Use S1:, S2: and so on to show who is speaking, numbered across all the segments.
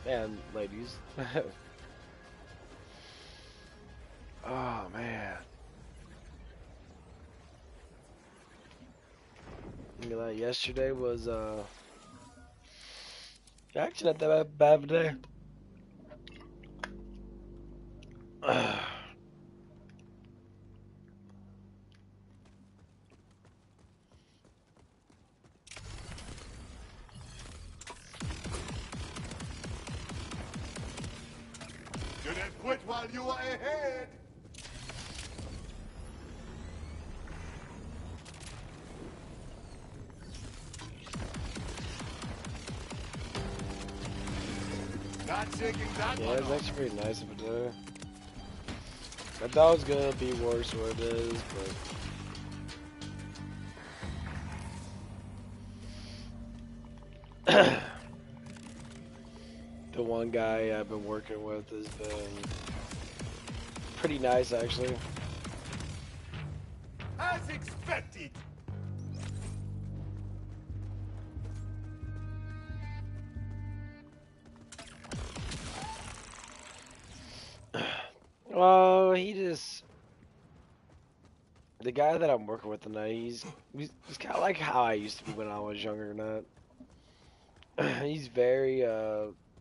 S1: And ladies. Oh man. Look at that. Yesterday was actually not that bad of a day.
S2: Didn't quit while you were ahead. Not taking that
S1: Yeah,
S2: one
S1: it's
S2: off.
S1: actually pretty nice of a day. I thought it was gonna be worse where it is, but the one guy I've been working with has been pretty nice actually.
S2: As expected.
S1: Well, the guy that I'm working with tonight, he's kind of like how I used to be when I was younger, not. He's very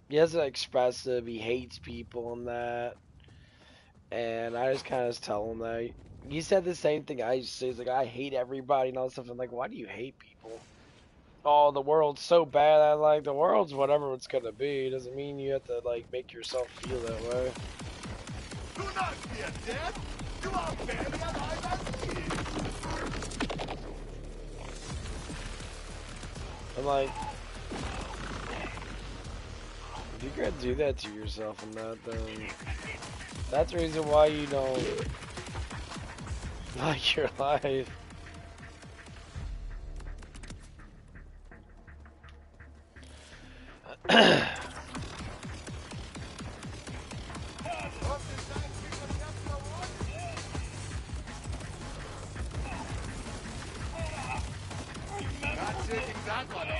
S1: he hasn't expressive, he hates people and that, and I just kind of tell him that. He said the same thing I used to say. He's like, I hate everybody and all this stuff. I'm like, why do you hate people? Oh, the world's so bad. I'm like, the world's whatever it's gonna be. It doesn't mean you have to like make yourself feel that way.
S2: Do not fear death. You are barely alive as he is.
S1: I'm like, if you're gonna do that to yourself and that, then that's the reason why you don't like your life.
S2: Not taking that one off.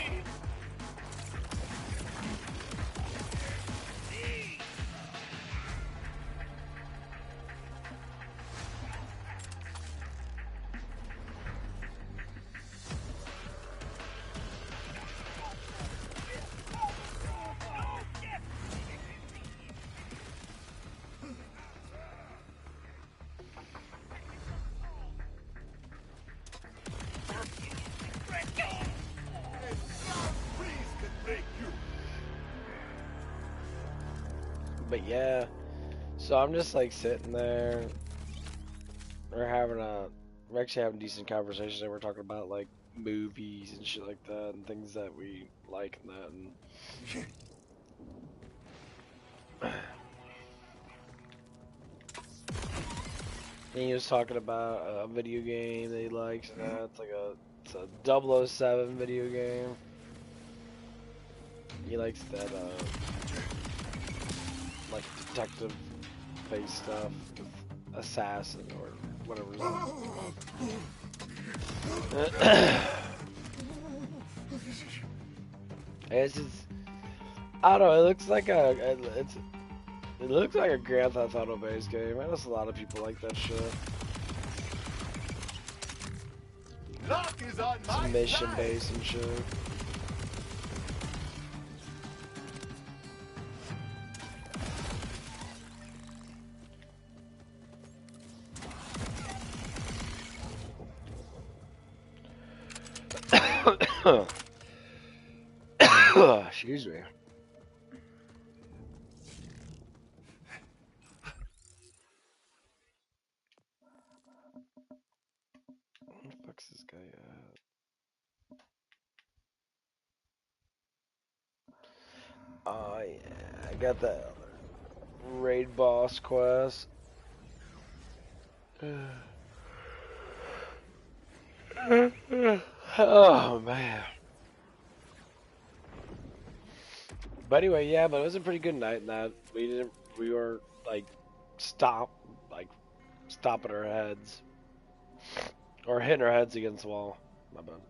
S1: But yeah, so I'm just like sitting there. We're actually having decent conversations, and we're talking about like movies and shit like that, and things that we like and that, and he was talking about a video game that he likes, and that it's a 007 video game. He likes that like detective based stuff, with assassin or whatever. It's just, I don't know. It looks like a Grand Theft Auto based game. I know a lot of people like that shit.
S2: Luck is on my
S1: It's mission
S2: side.
S1: based and shit. Excuse me. Where the fuck's this guy at? Oh yeah, I got that raid boss quest. Oh man. But anyway, yeah, but it was a pretty good night. And that we were like stop, like stopping our heads or hitting our heads against the wall. My bad.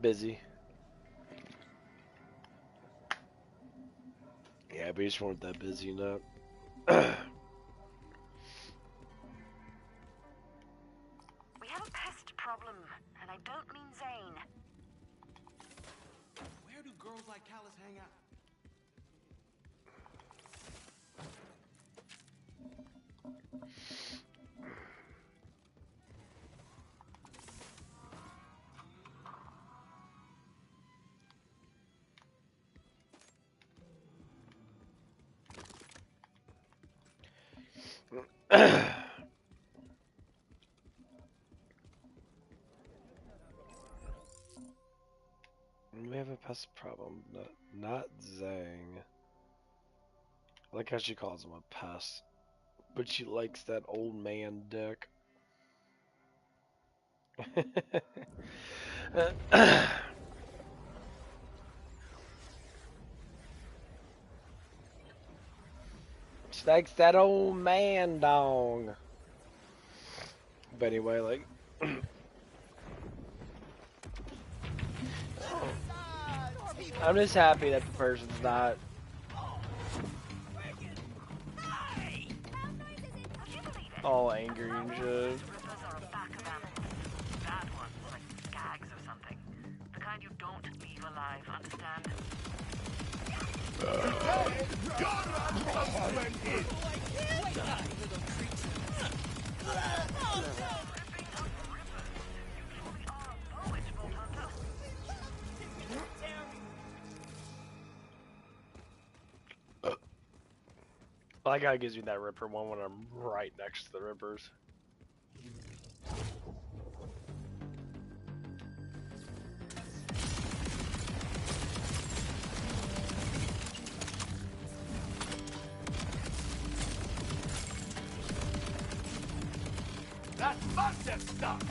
S1: Busy. Yeah, but you just weren't that busy, you know.
S3: We have a pest problem, and I don't mean Zane.
S2: Where do girls like Callus hang out?
S1: We have a pest problem. Not Zang. I like how she calls him a pest. But she likes that old man dick. She likes that old man dong. But anyway, like, I'm just happy that the person's not all angry and shit.
S3: Rippers are a back of animals. Bad ones, like skags or something. The kind you don't leave alive, understand?
S1: I like how it gives me that Ripper one when I'm right next to the Rippers.
S2: That must have stuck!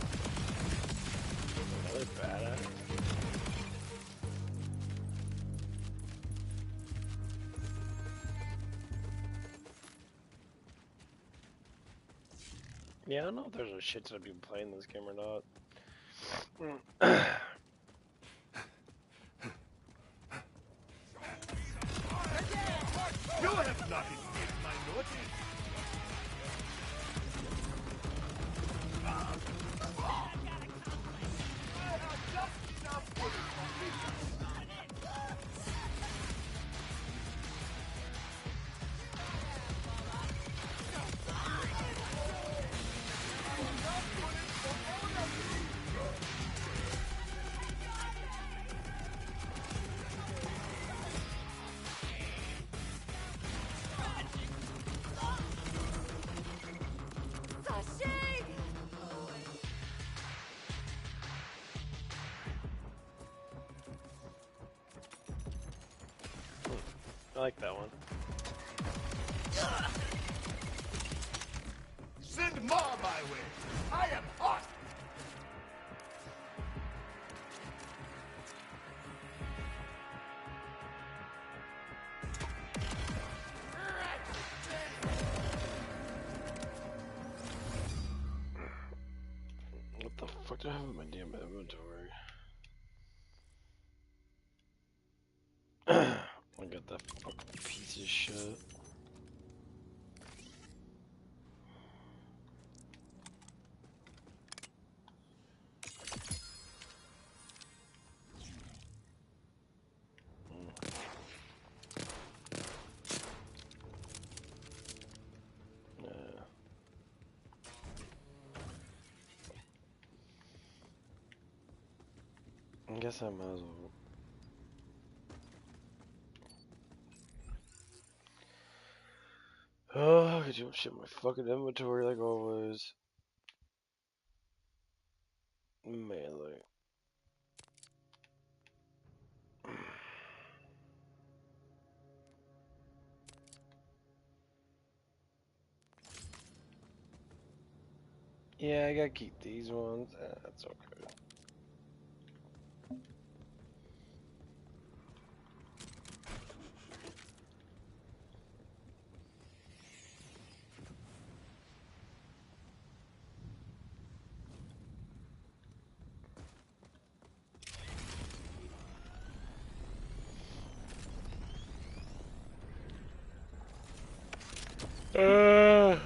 S1: Really badass. Yeah, I don't know if there's a shit ton of people playing this game or not.
S2: You have not escaped my notice!
S1: I like that one.
S2: Send more my way! I am hot!
S1: What the fuck do I have in my damn inventory? I got that fucking piece of shit. I guess I might as well. Oh, I could do shit in my fucking inventory like always. Melee. Yeah, I gotta keep these ones. That's okay. Uh,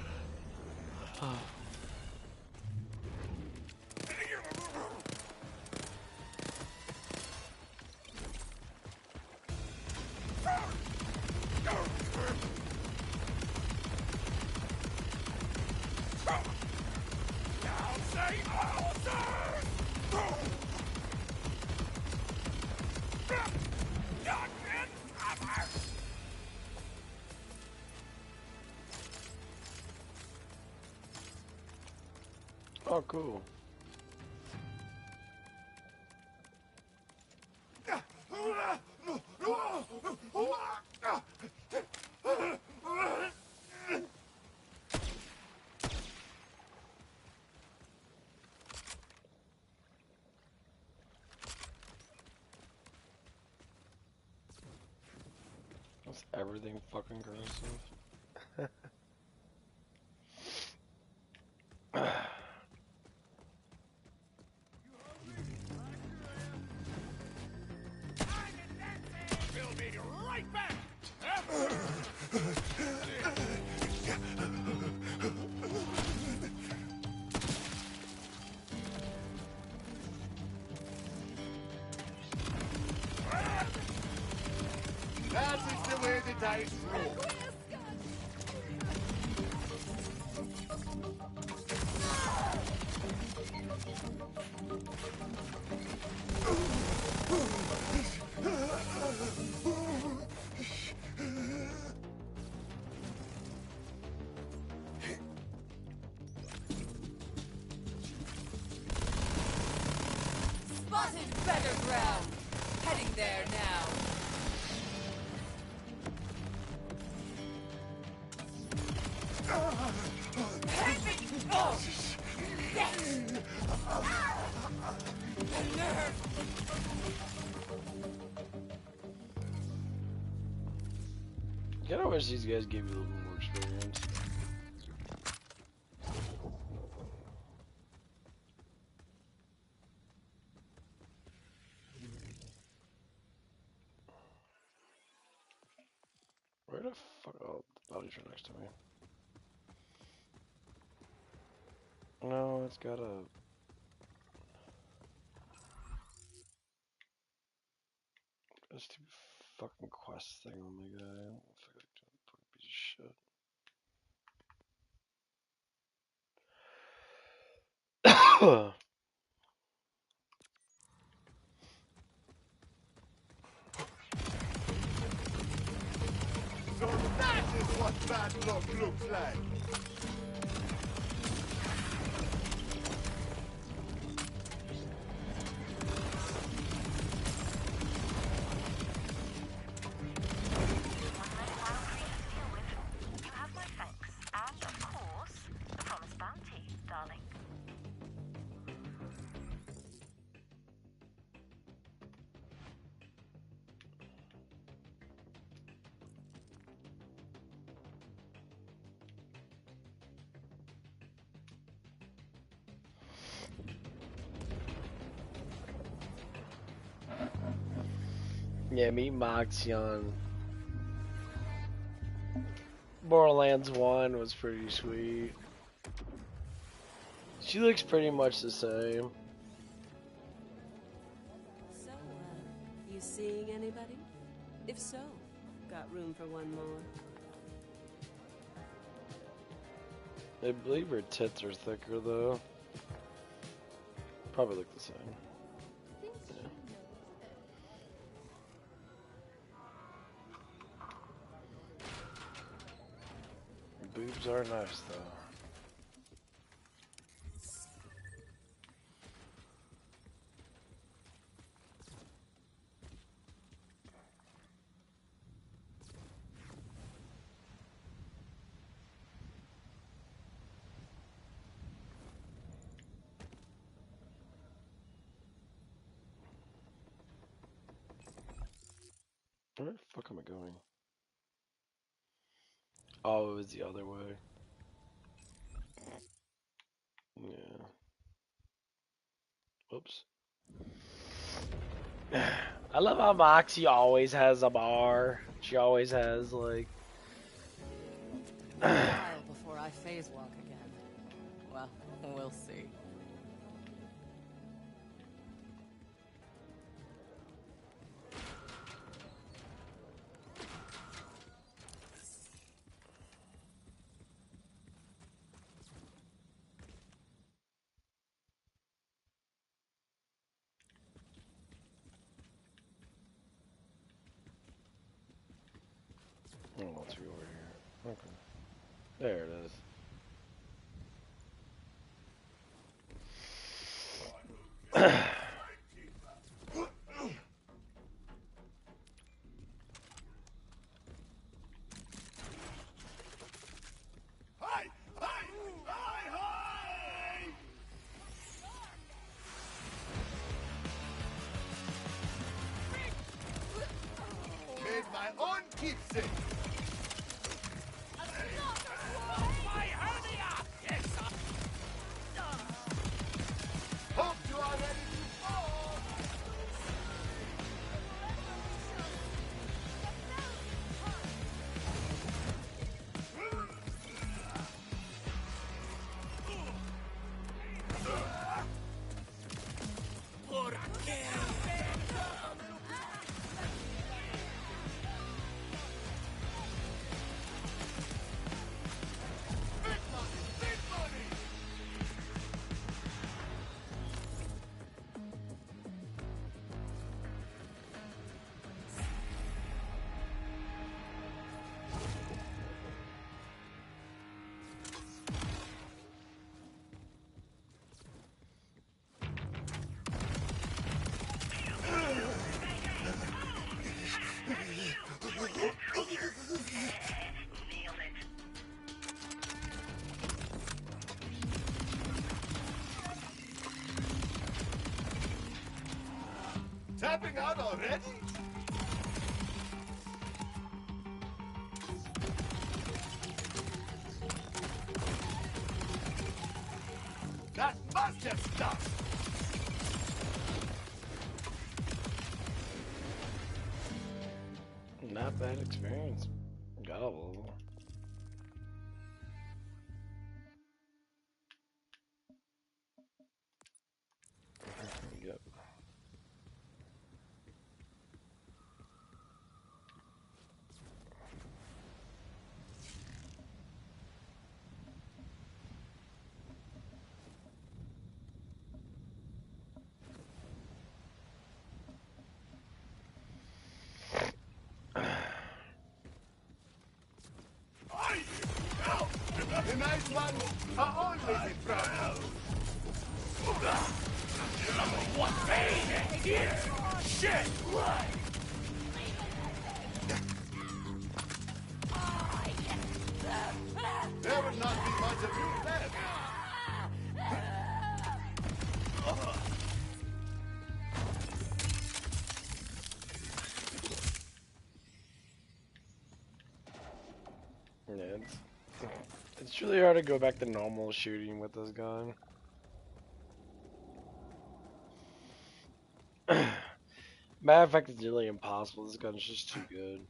S1: oh, cool. That's everything fucking aggressive.
S2: We'll be right back. That is the way the dice roll.
S4: Spotted better ground. Heading there now.
S1: I kinda wish these guys gave you a little bit more experience. Where the fuck? Oh, the body's right next to me. No, it's got a. A stupid fucking quest thing on the guy. I don't feel like doing a fucking piece of shit.
S2: So that is what bad luck looks like.
S3: You have my thanks, and of course, the promised bounty, darling.
S1: Yeah, meet Moxie on Borderlands 1 was pretty sweet. She looks pretty much the same.
S4: So, you seeing anybody? If so, got room for one more.
S1: I believe her tits are thicker though. Probably look the same. Boobs are nice though. Where the fuck am I going? Oh, it was the other way. Yeah. Whoops. I love how Moxie always has a bar. She always has, like,
S5: A while before I phase walk again. Well, we'll see.
S1: Oh, let's go over here. Okay. There it is.
S2: Hi! Hi! Hi! Hi! Made my own keepsake. Hope you are ready to fall. Big money! Big money! Tapping out already? That must have stuck!
S1: Not bad experience. Got a level. Yep.
S2: The nice ones are always in trouble. There will not be much of you left.
S1: Yeah, it's really hard to go back to normal shooting with this gun. Matter of fact, it's really impossible. This gun's just too good.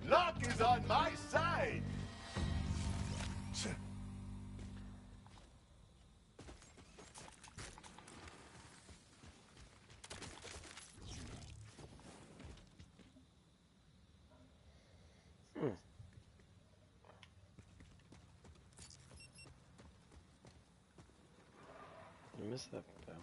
S2: Luck is on my side.
S1: missed that bounty.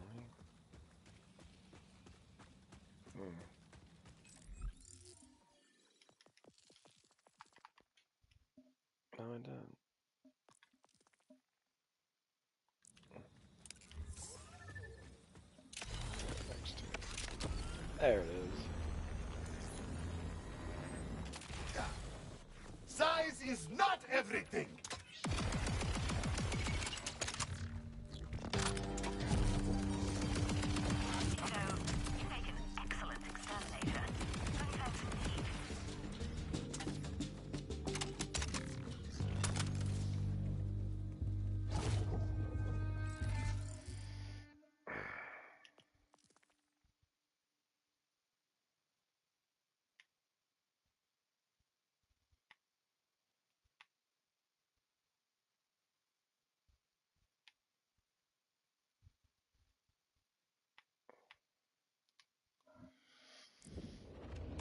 S1: No, I didn't. Next to it. There it is.
S2: Size is not everything.
S3: You make an excellent exterminator. Thanks indeed.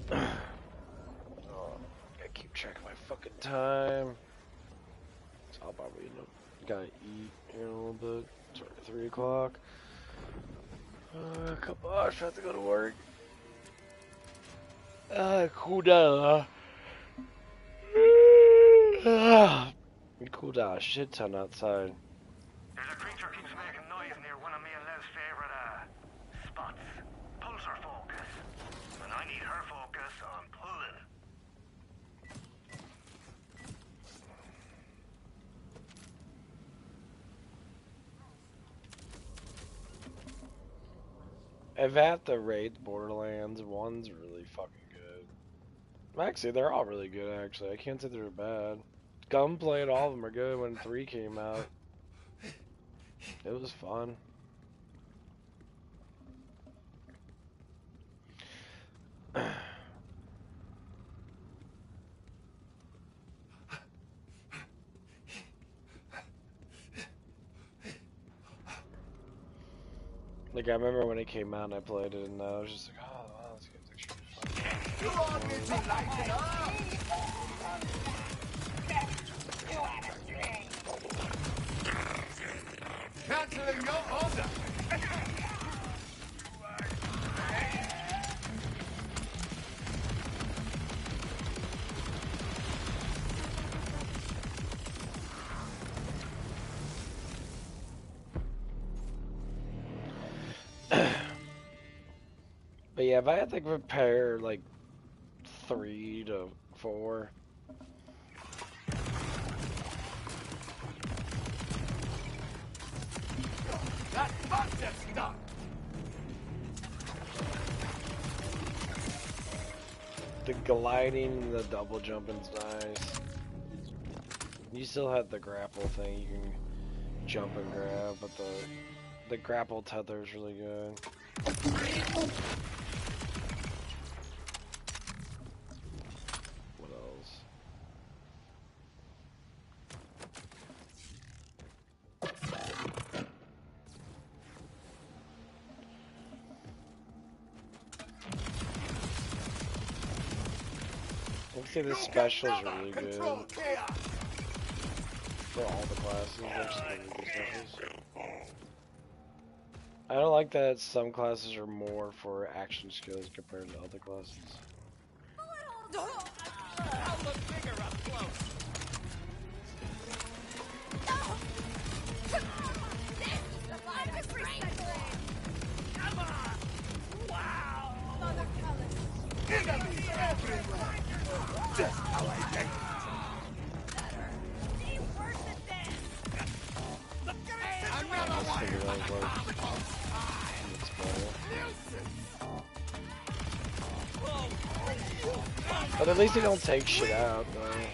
S1: Oh, I keep track of my fucking time. So I'll probably end up gotta eat here in a little bit. It's already 3 o'clock. A couple hours, I have to go to work. Cool down. We cooled down a shit ton outside.
S6: There's a creature keeps making noise near one of me and Lev's favorite, spots. Pulls her focus. When I need her focus, I'm pulling.
S1: I've had to rate Borderlands. 1's really fucking good. Actually, they're all really good, actually. I can't say they're bad. Gunplay and all of them are good when 3 came out. It was fun. Like, I remember when it came out and I played it and I was just like, oh, wow, this game's actually fun.
S2: You want me to lighten up? Canceling your order.
S1: But yeah, if I had to compare, like, 3 to 4,
S2: That must have stuck.
S1: the gliding and the double jumping's nice. You still have the grapple thing, you can jump and grab, but the grapple tether is really good. What else? I'd say the specials are really good
S2: Control chaos.
S1: for all the classes. They're just really good specials. I don't like that some classes are more for action skills compared to other classes.
S2: I'll look bigger up close. Come on! Wow! Enemies everywhere! Just how I like it. Another
S1: Let's
S2: one!
S1: figure out what looks better. But at least they don't take shit out, though.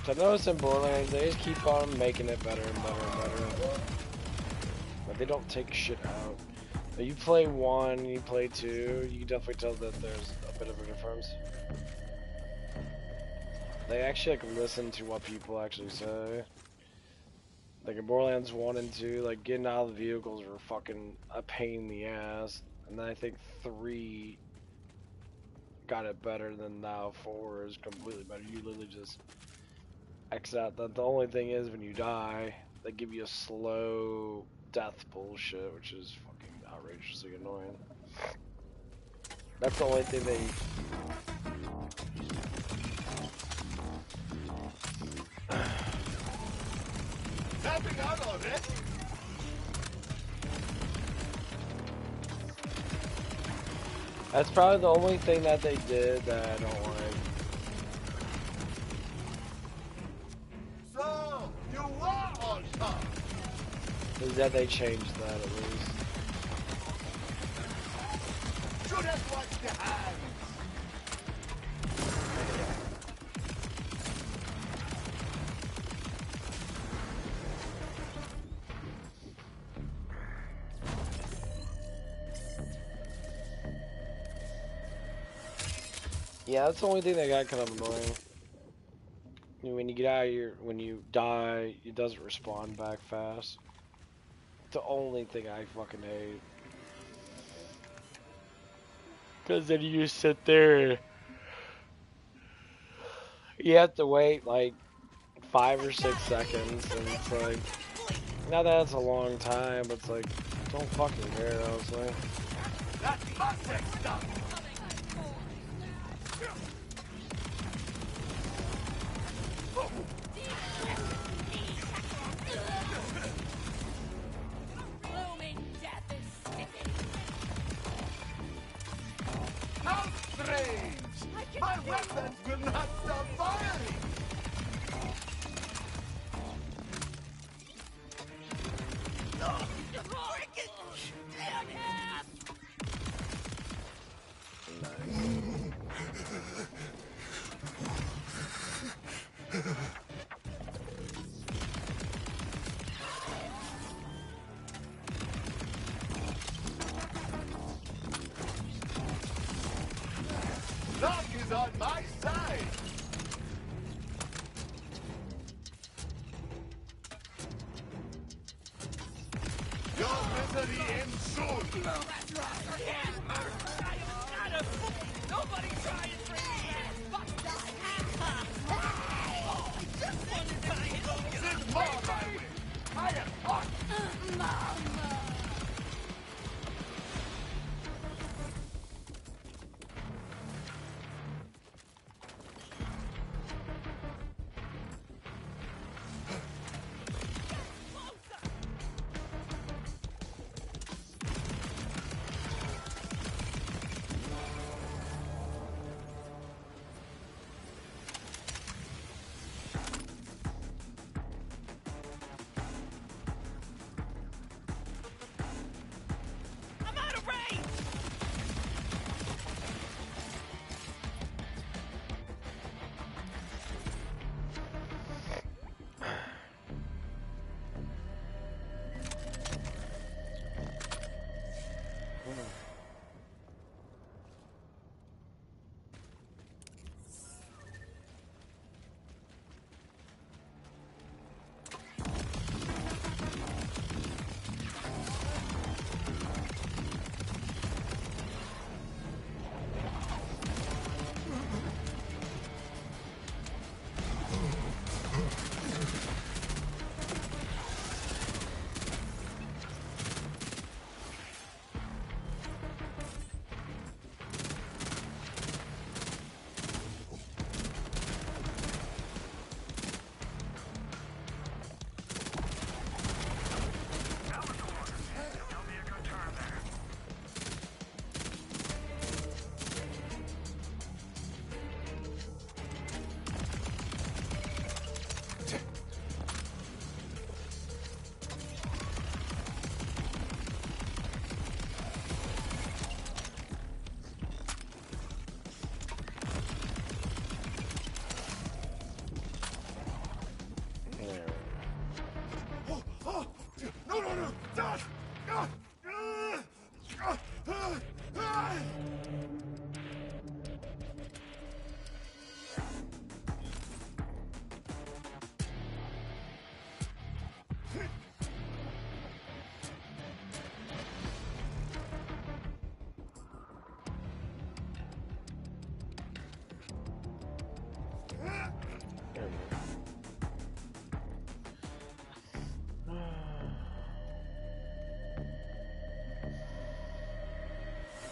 S1: So I noticed in Borderlands, they just keep on making it better and better and better. But they don't take shit out. But you play 1, you play 2, you can definitely tell that there's a bit of a difference. They actually like listen to what people actually say. Like in Borderlands 1 and 2, like getting out of the vehicles were fucking a pain in the ass. And then I think 3 got it better than now 4 is completely better. You literally just exit out. The only thing is when you die, they give you a slow death bullshit, which is fucking outrageously annoying. That's the only thing they.
S2: Tapping out already?
S1: That's probably the only thing that they did that I don't like.
S2: So, you were on top.
S1: Is that they changed that at least.
S2: Should have watched your hands.
S1: Yeah, that's the only thing that got kind of annoying. When you get out of your, when you die, it doesn't respawn back fast. The only thing I fucking hate. Cause then you just sit there and you have to wait like 5 or 6 seconds, and it's like, now that's a long time, but it's like, don't fucking care, honestly.
S2: That's my sex stuff. How strange! My weapons will not stop firing! Luck is on my side! Your misery ends soon!
S7: Nobody try and bring me back.
S2: Sit more my way! I am hot!
S7: I'm out of range.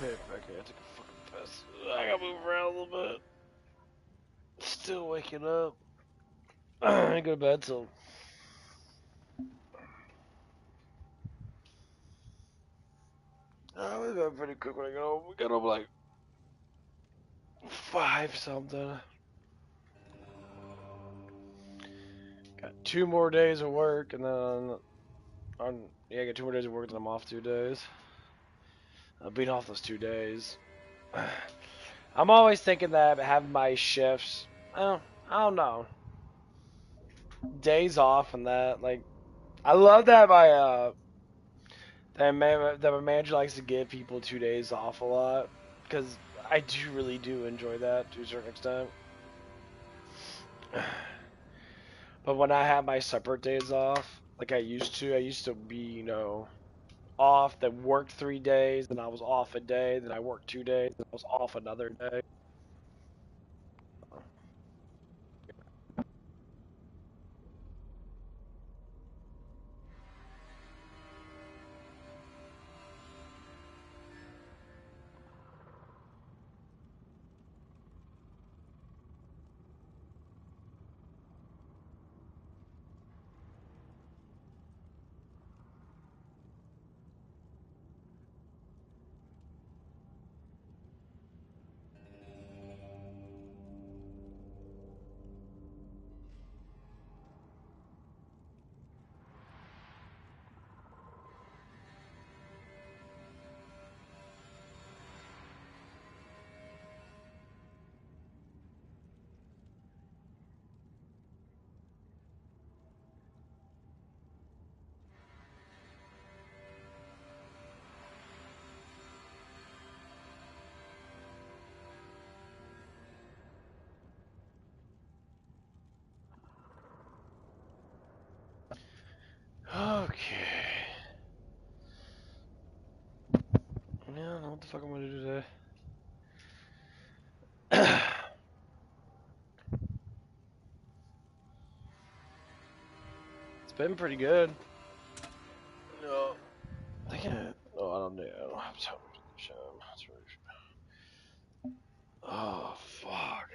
S1: Hey, Becky, I took a fucking piss. I gotta move around a little bit. Still waking up. I ain't go to bed till. I was bed pretty quick when I got home. We got home like 5 something. Got 2 more days of work, and then I got 2 more days of work, and I'm off 2 days. I've been off those 2 days. I'm always thinking that having my shifts, I don't know, days off and that, like, I love that that my manager likes to give people 2 days off a lot, because I really do enjoy that to a certain extent. But when I have my separate days off, like I used to be, off, then worked 3 days, then I was off a day, then I worked 2 days, then I was off another day. Okay. Yeah, I don't know what the fuck I'm gonna do today. It's been pretty good. No. I can't. Oh, I don't know. I'm so show. Oh, fuck.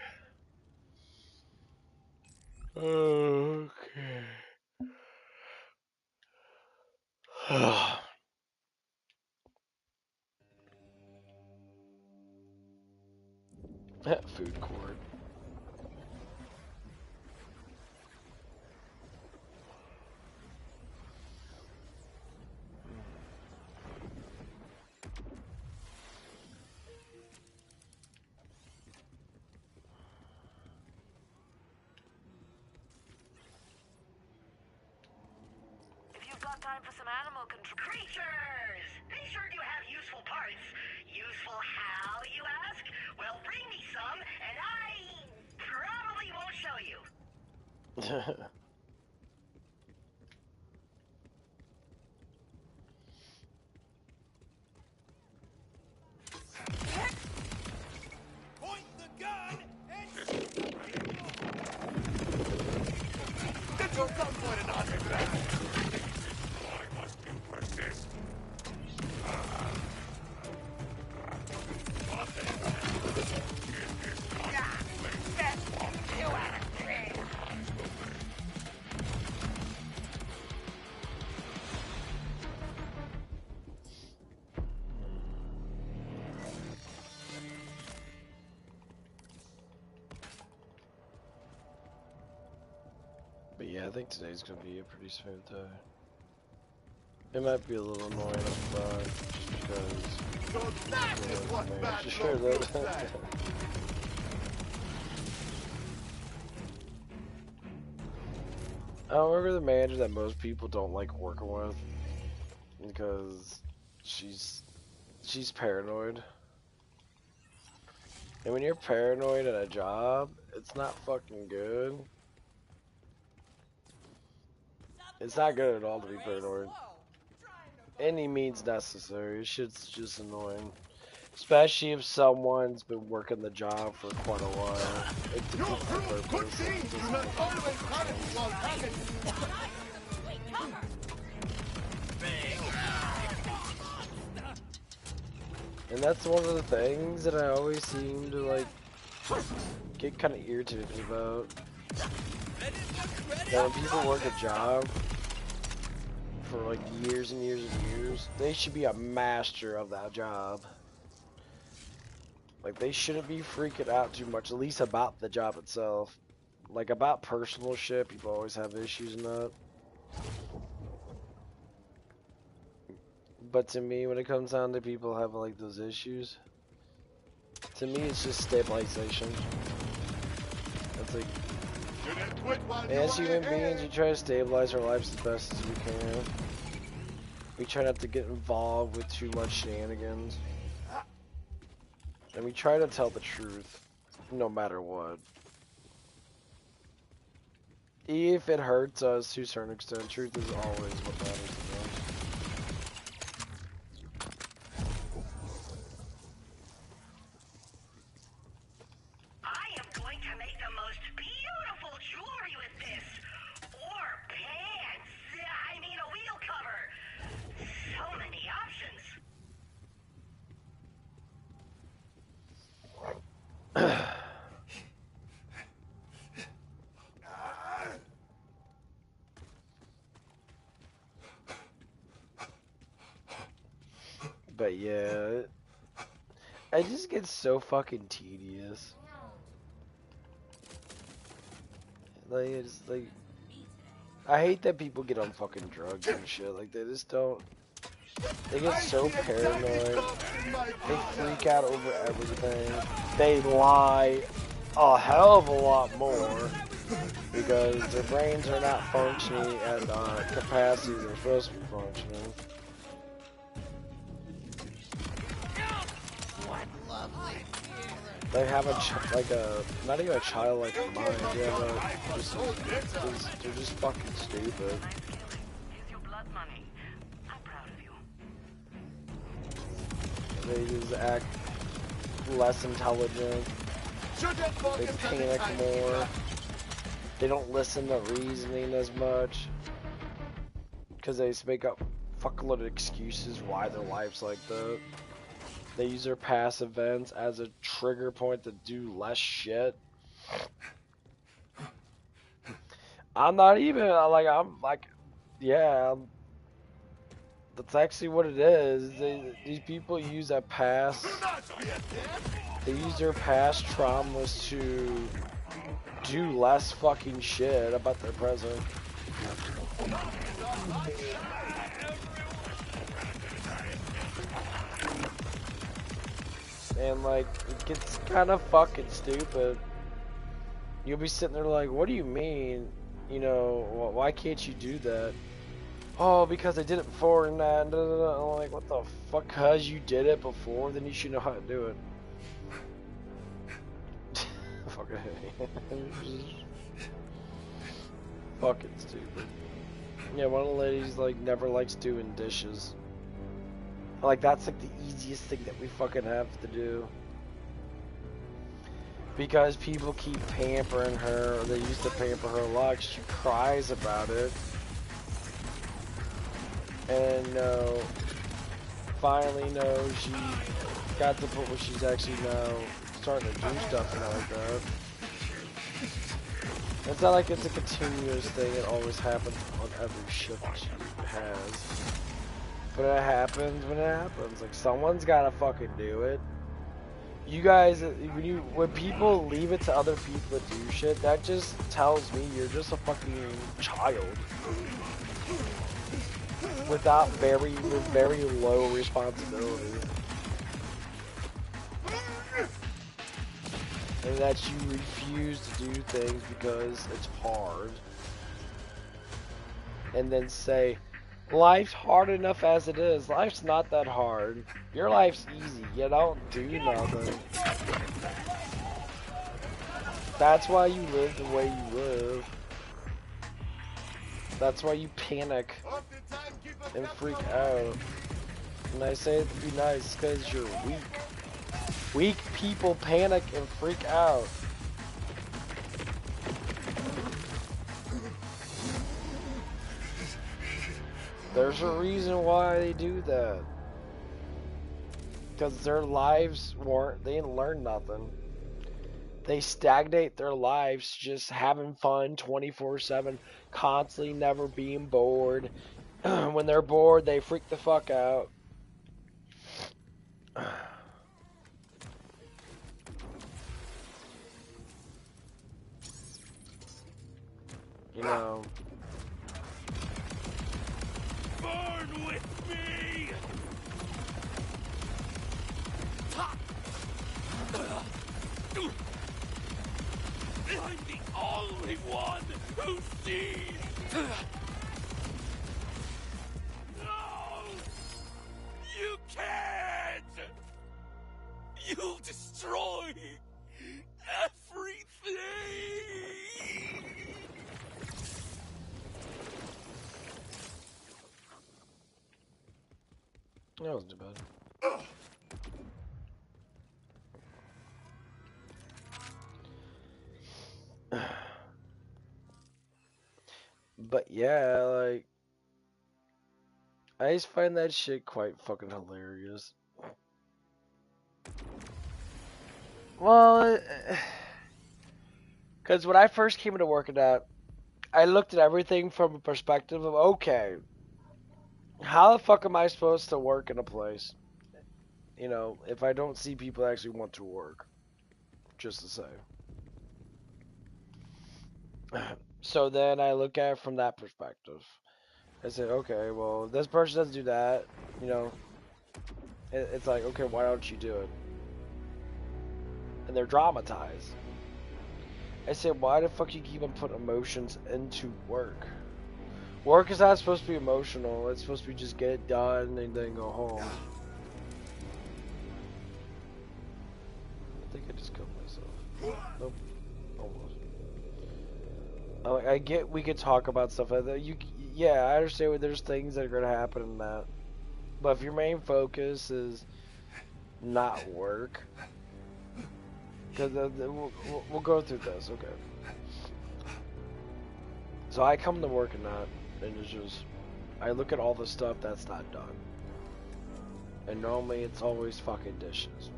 S1: Okay. Food court.
S3: If you've got time for some animal control...
S6: Creatures! Be sure you have useful parts. Useful how, you ask? Well, bring me some, and I probably won't show you.
S2: Point the gun and get your gunpoint anonymous back. I must impress this.
S1: But yeah, I think today's gonna be a pretty smooth day. It might be a little annoying, but just because.
S2: So that is what bad
S1: Sure,
S2: luck looks like.
S1: I don't remember the manager that most people don't like working with because she's paranoid. And when you're paranoid at a job, it's not fucking good. It's not good at all to be paranoid. Any means necessary. This shit's just annoying. Especially if someone's been working the job for quite a while. It
S2: Your
S1: defeats the
S2: crew, good
S1: purpose.
S2: teams do not always panic while targeting.
S1: And that's one of the things that I always seem to like get kind of irritated about. That when people work a job for like years and years and years, they should be a master of that job. Like they shouldn't be freaking out too much, at least about the job itself. Like about personal shit, people always have issues in that. But to me, when it comes down to people having like those issues, to me it's just stabilization. It's like, as human beings, we try to stabilize our lives as best as we can. We try not to get involved with too much shenanigans. And we try to tell the truth, no matter what. If it hurts us to a certain extent, truth is always what matters the most.
S6: I am going to make the most beautiful jewelry with this. Or pants. I mean a wheel cover. So many options.
S1: But yeah, it just gets so fucking tedious. Like, it's like, I hate that people get on fucking drugs and shit. Like, they just don't, they get so paranoid. They freak out over everything. They lie a hell of a lot more because their brains are not functioning at the capacity they're supposed to be functioning. They have not even a childlike mind. They have they're just fucking stupid.
S3: Here's your blood money. I'm proud of you.
S1: They just act less intelligent. They panic more. They don't listen to reasoning as much. Because they just make up fuckload of excuses why their life's like that. They use their past events as a trigger point to do less shit. I'm not even, yeah, that's actually what it is. These people use that past, they use their past traumas to do less fucking shit about their present. And like, it gets kind of fucking stupid. You'll be sitting there like, what do you mean? You know, why can't you do that? Oh, because I did it before and that. I'm like, what the fuck? Cause you did it before, then you should know how to do it. Fucking fucking stupid. Yeah, one of the ladies like never likes doing dishes. Like, that's like the easiest thing that we fucking have to do. Because people keep pampering her, or they used to pamper her a lot, she cries about it. And finally she got to the point where she's actually now starting to do stuff and all like that. It's not like it's a continuous thing, it always happens on every shift she has. But it happens when it happens. Like, someone's gotta fucking do it. You guys, when people leave it to other people to do shit, that just tells me you're just a fucking child. With very low responsibility. And that you refuse to do things because it's hard. And then say, life's hard enough as it is. Life's not that hard. Your life's easy. You don't do nothing. That's why you live the way you live. That's why you panic and freak out. And I say it to be nice because you're weak. Weak people panic and freak out. There's a reason why they do that. because their lives weren't, they didn't learn nothing. They stagnate their lives just having fun 24/7, constantly never being bored. When they're bored, they freak the fuck out. You know.
S2: Burn with me! I'm the only one who sees! No! You can't! You'll destroy everything!
S1: That wasn't too bad. But yeah, like, I just find that shit quite fucking hilarious. Well, because when I first came into working at, I looked at everything from a perspective of, okay, how the fuck am I supposed to work in a place? You know, if I don't see people actually want to work, just to say. So then I look at it from that perspective. I said, okay, well, this person doesn't do that, you know. It's like, okay, why don't you do it? And they're dramatized. I said, why the fuck you keep on putting emotions into work? Work is not supposed to be emotional. It's supposed to be just get it done and then go home. I think I just killed myself. Nope. Almost. I get we could talk about stuff like that. Yeah, I understand there's things that are going to happen in that. But if your main focus is not work, because we'll go through this, okay. So I come to work and that, and it's just, I look at all the stuff that's not done. And normally it's always fucking dishes.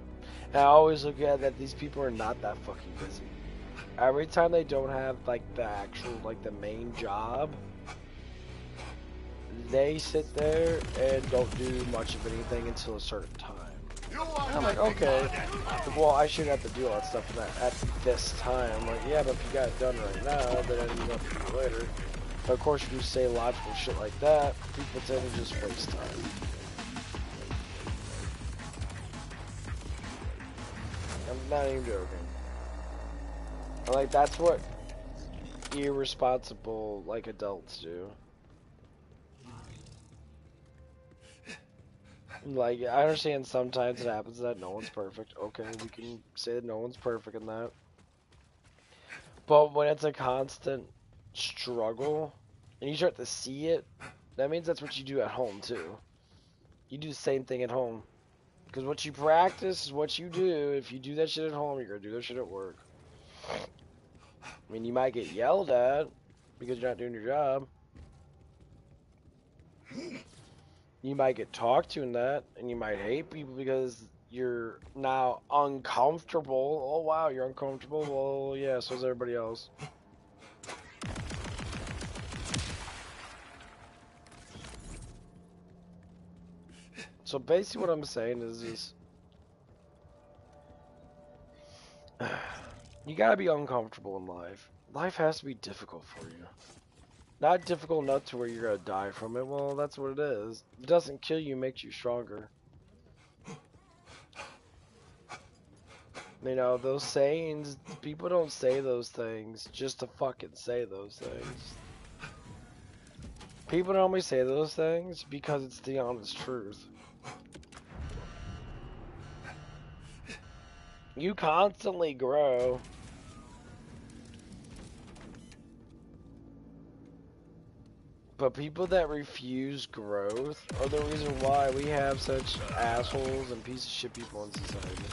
S1: And I always look at that these people are not that fucking busy. Every time they don't have, like, the actual, like, the main job, they sit there and don't do much of anything until a certain time. And I'm like, okay, well, I shouldn't have to do all that stuff at this time. I'm like, yeah, but if you got it done right now, then you have to do it later. But of course, if you say logical shit like that, people tend to just waste time. I'm not even joking. Like, that's what irresponsible, like, adults do. Like, I understand sometimes it happens that no one's perfect. Okay, we can say that no one's perfect in that. But when it's a constant struggle, and you start to see it, that means that's what you do at home, too. You do the same thing at home. Because what you practice is what you do. If you do that shit at home, you're going to do that shit at work. I mean, you might get yelled at because you're not doing your job. You might get talked to in that, and you might hate people because you're now uncomfortable. Oh, wow, you're uncomfortable? Well, yeah, so is everybody else. So basically what I'm saying is you gotta be uncomfortable in life. Life has to be difficult for you. Not difficult enough to where you're gonna die from it. Well, that's what it is. It doesn't kill you, it makes you stronger. You know, those sayings, people don't say those things just to fucking say those things. People normally say those things because it's the honest truth. You constantly grow. But people that refuse growth are the reason why we have such assholes and piece of shit people in society.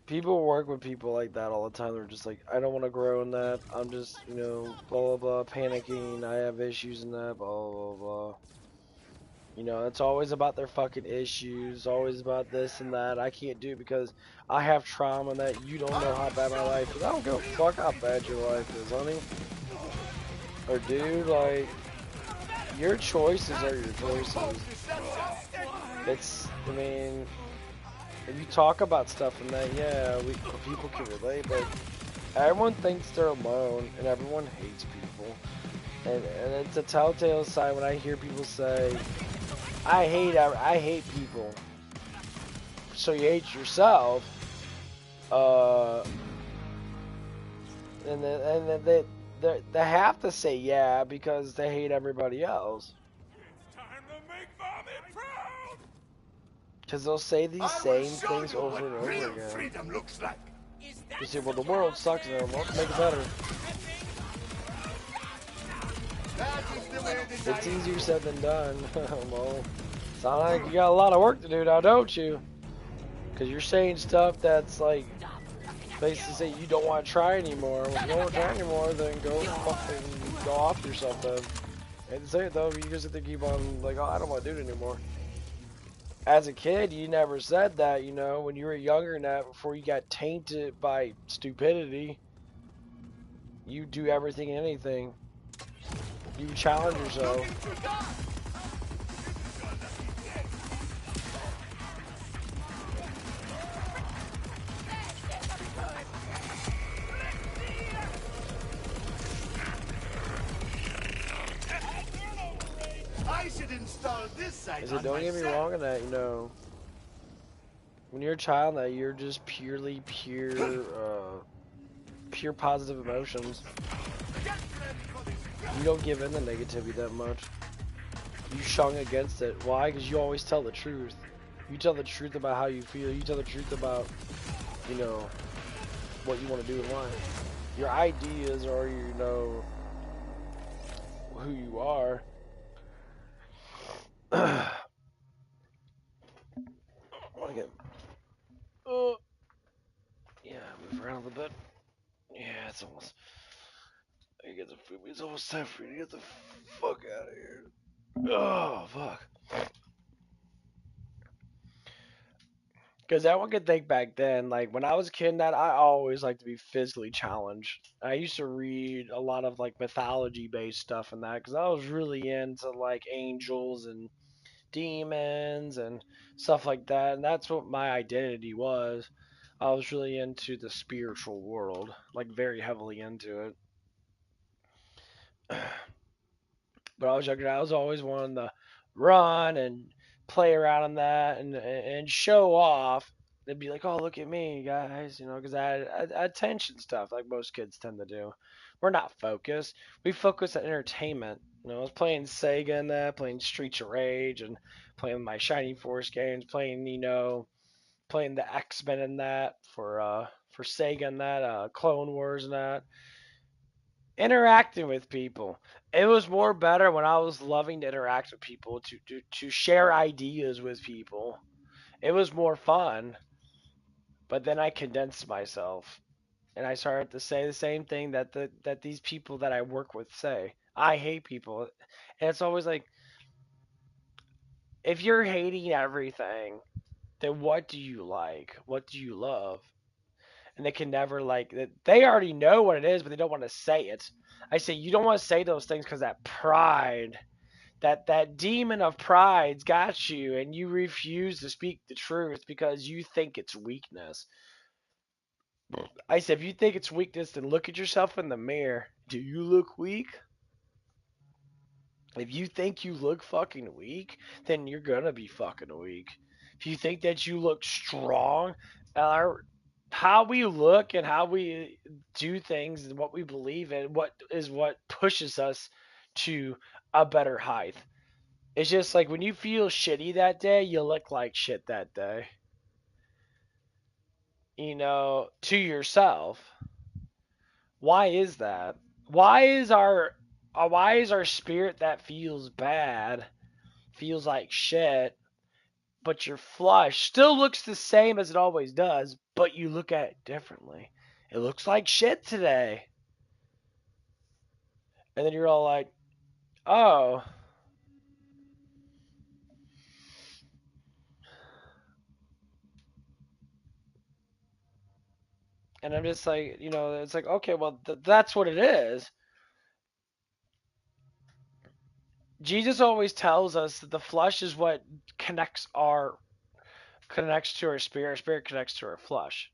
S1: People work with people like that all the time. They're just like, I don't want to grow in that. I'm just, you know, blah, blah, blah, panicking. I have issues in that, blah, blah, blah. You know, it's always about their fucking issues, always about this and that. I can't do it because I have trauma that you don't know how bad my life is. I don't give a fuck how bad your life is, honey. Or dude, like, your choices are your choices. It's, I mean, if you talk about stuff and that, yeah, people can relate, but everyone thinks they're alone, and everyone hates people. And it's a telltale sign when I hear people say, I hate people. So you hate yourself. And then they have to say yeah because they hate everybody else.
S2: It's time to make Mommy proud!
S1: Because they'll say these same things over and over
S2: real
S1: again.
S2: freedom looks like.
S1: You say, well, the world sucks now. Let's make it better.
S2: That is the way the
S1: It's easier said than done. Well, sounds like you got a lot of work to do now, don't you? Because you're saying stuff that's like, basically say you don't want to try anymore. Well, if you don't want to try anymore, then go fucking go off yourself then. I hate to say it though, but you just have to keep on like, oh, I don't want to do it anymore. As a kid, you never said that, you know, when you were younger than that, before you got tainted by stupidity, you do everything and anything. You challenge yourself.
S2: I should install this site
S1: I said,
S2: on
S1: don't get me
S2: myself.
S1: wrong in that, you know, when you're a child, that you're just pure positive emotions. You don't give in to negativity that much. You shun against it. Why? Because you always tell the truth. You tell the truth about how you feel. You tell the truth about, you know, what you want to do in life. Your ideas are, you know, who you are. Yeah, move around a little bit. Yeah, it's almost. I get the food. It's almost time for you to get the fuck out of here. Oh, fuck. Because everyone could think back then, like when I was a kid, that I always liked to be physically challenged. I used to read a lot of like mythology based stuff and that because I was really into like angels and demons and stuff like that, and that's what my identity was. I was really into the spiritual world, like very heavily into it. But I was younger, I was always wanting to run and play around in that and show off. They'd be like, "Oh, look at me, guys," you know, because I attention stuff like most kids tend to do. We're not focused. We focus on entertainment. You know, I was playing Sega and that, playing Streets of Rage, and playing my Shining Force games, playing playing the X-Men and that for Sega and that, Clone Wars and that, interacting with people. It was more better when I was loving to interact with people, to share ideas with people. It was more fun, but then I condensed myself and I started to say the same thing that these people that I work with say. I hate people. And it's always like, if you're hating everything, then what do you like? What do you love? And they can never like, they already know what it is, but they don't want to say it. I say you don't want to say those things because that pride, that demon of pride's got you, and you refuse to speak the truth because you think it's weakness. I said, if you think it's weakness, then look at yourself in the mirror. Do you look weak? If you think you look fucking weak, then you're gonna be fucking weak. If you think that you look strong, how we look and how we do things and what we believe in, what pushes us to a better height. It's just like when you feel shitty that day, you look like shit that day. You know, to yourself. Why is that? Why is our spirit that feels bad, feels like shit, but your flush still looks the same as it always does, but you look at it differently. It looks like shit today. And then you're all like, oh. And I'm just like, it's like, okay, well, that's what it is. Jesus always tells us that the flesh is what connects to our spirit connects to our flesh.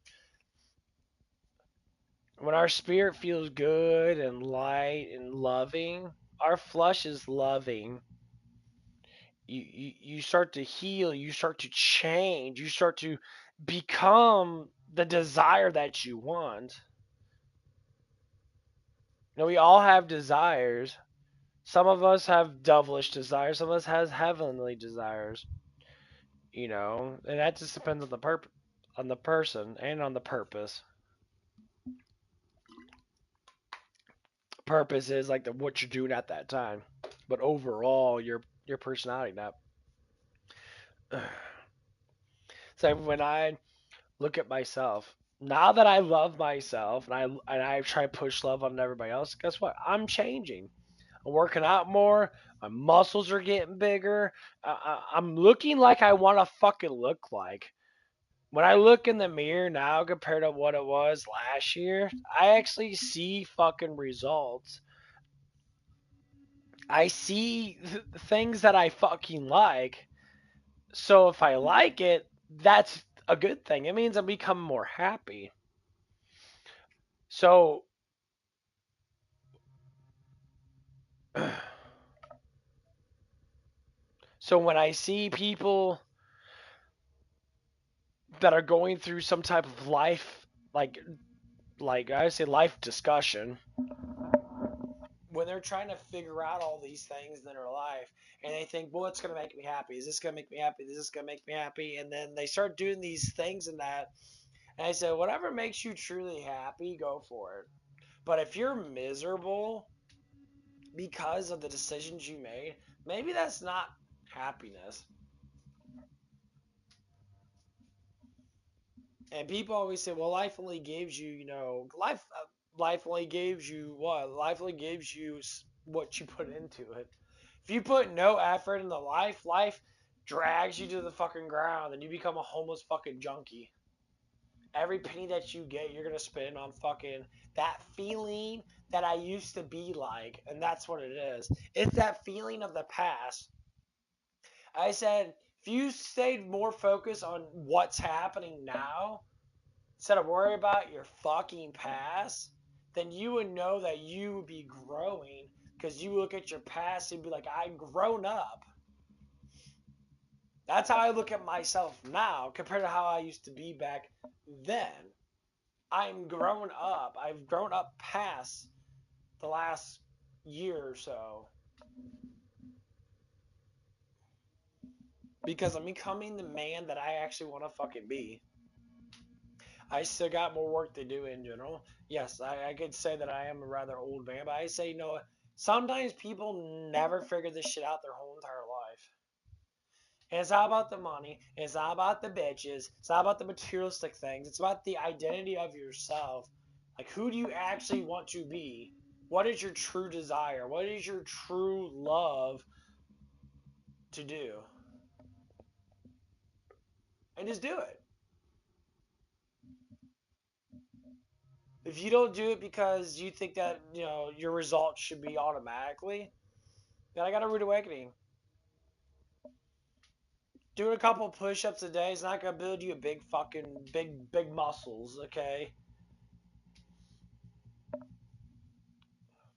S1: When our spirit feels good and light and loving, our flesh is loving. You start to heal, you start to change, you start to become the desire that you want. We all have desires. Some of us have devilish desires, some of us has heavenly desires. And that just depends on the person and on the purpose. Purpose is like what you're doing at that time, but overall, your personality. Not. So when I look at myself, now that I love myself and I try to push love on everybody else, guess what? I'm changing. I'm working out more. My muscles are getting bigger. I'm looking like I want to fucking look like. When I look in the mirror now compared to what it was last year, I actually see fucking results. I see things that I fucking like. So if I like it, that's a good thing. It means I'm becoming more happy. So when I see people that are going through some type of life, like I say life discussion, when they're trying to figure out all these things in their life, and they think, well, what's going to make me happy? Is this going to make me happy? Is this going to make me happy? And then they start doing these things and that. And I say, whatever makes you truly happy, go for it. But if you're miserable because of the decisions you made, maybe that's not happiness. And people always say, well, life only gives you, life only gives you what? Life only gives you what you put into it. If you put no effort into life, life drags you to the fucking ground and you become a homeless fucking junkie. Every penny that you get, you're going to spend on fucking that feeling that I used to be like. And that's what it is. It's that feeling of the past. I said, if you stayed more focused on what's happening now, instead of worrying about your fucking past, then you would know that you would be growing. Because you look at your past and be like, I've grown up. That's how I look at myself now compared to how I used to be back then. I'm grown up. I've grown up past the last year or so. Because I'm becoming the man that I actually want to fucking be. I still got more work to do in general. Yes, I could say that I am a rather old man, but I say, sometimes people never figure this shit out their whole entire life. And it's not about the money. It's not about the bitches. It's not about the materialistic things. It's about the identity of yourself. Like, who do you actually want to be? What is your true desire? What is your true love to do? And just do it. If you don't do it because you think that, your results should be automatically, then I got a rude awakening. Doing a couple push-ups a day is not going to build you a big muscles, okay?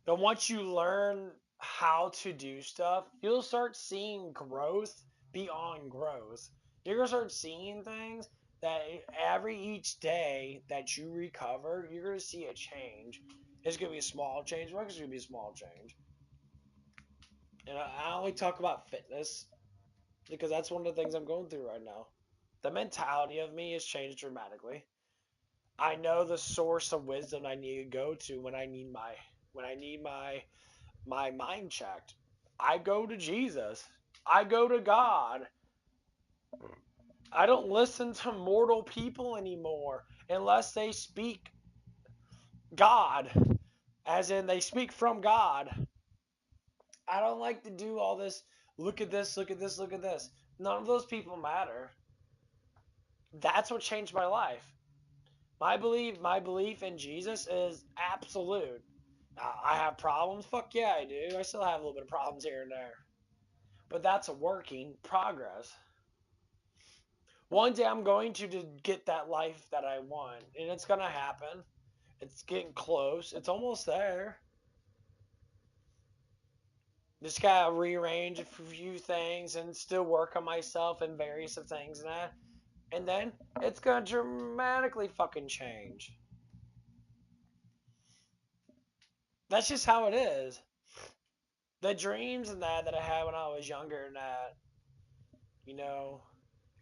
S1: But once you learn how to do stuff, you'll start seeing growth beyond growth. You're going to start seeing things that each day that you recover, you're going to see a change. It's going to be a small change, but it's going to be a small change. And I only talk about fitness because that's one of the things I'm going through right now. The mentality of me has changed dramatically. I know the source of wisdom I need to go to when I need my mind checked. I go to Jesus. I go to God. I don't listen to mortal people anymore unless they speak God, as in they speak from God. I don't like to do all this. Look at this, look at this, look at this. None of those people matter. That's what changed my life. My belief in Jesus is absolute. I have problems. Fuck yeah, I do. I still have a little bit of problems here and there. But that's a working progress. One day I'm going to get that life that I want, and it's gonna happen. It's getting close. It's almost there. Just gotta rearrange a few things and still work on myself and various of things and that. And then it's gonna dramatically fucking change. That's just how it is. The dreams and that I had when I was younger and that, you know,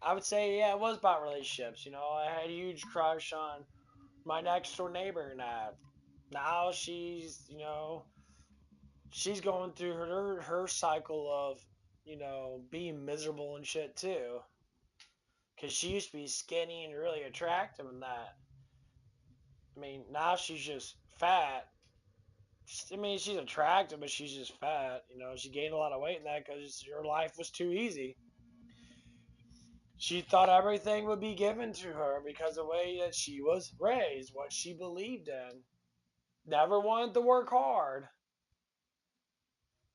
S1: I would say, yeah, it was about relationships. I had a huge crush on my next door neighbor and that. Now she's going through her cycle of, being miserable and shit too. Because she used to be skinny and really attractive and that. I mean, now she's just fat. I mean, she's attractive, but she's just fat. She gained a lot of weight in that because her life was too easy. She thought everything would be given to her because of the way that she was raised, what she believed in. Never wanted to work hard.